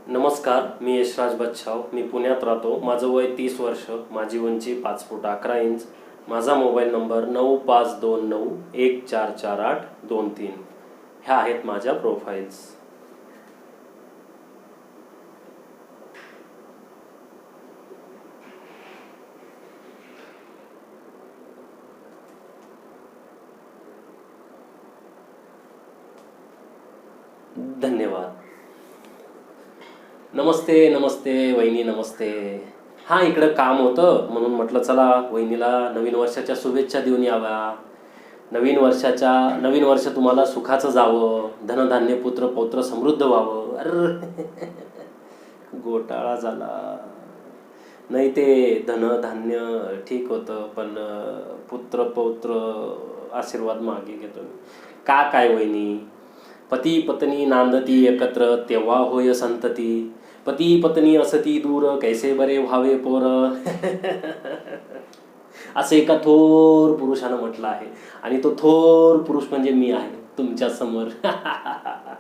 नमस्कार, मी यशराज बच्छाव. मी पुण्यात राहतो. माझं वय 30 वर्ष, माझी उंची 5 फूट 11 इंच. माझा मोबाईल नंबर 9529144823. ह्या आहेत माझ्या प्रोफाईल्स. धन्यवाद. नमस्ते नमस्ते वहिनी, नमस्ते. हां, इकडं काम होतं म्हणून म्हटलं चला वहिनीला नवीन वर्षाच्या शुभेच्छा देऊन याव्या. नवीन वर्ष तुम्हाला सुखाचं जावं, धनधान्य पुत्र पौत्र समृद्ध व्हावं. अरे घोटाळा झाला. नाही, ते धनधान्य ठीक होतं, पण पुत्र पौत्र आशीर्वाद मागे घेतो मी. काय वहिनी, पती पत्नी नांदती एकत्र तेव्हा होय संतती. पती पत्नी असती दूर कैसे बरे व्हावे पोर. असं एका थोर पुरुषानं म्हटलं आहे, आणि तो थोर पुरुष म्हणजे मी आहे तुमच्या समोर.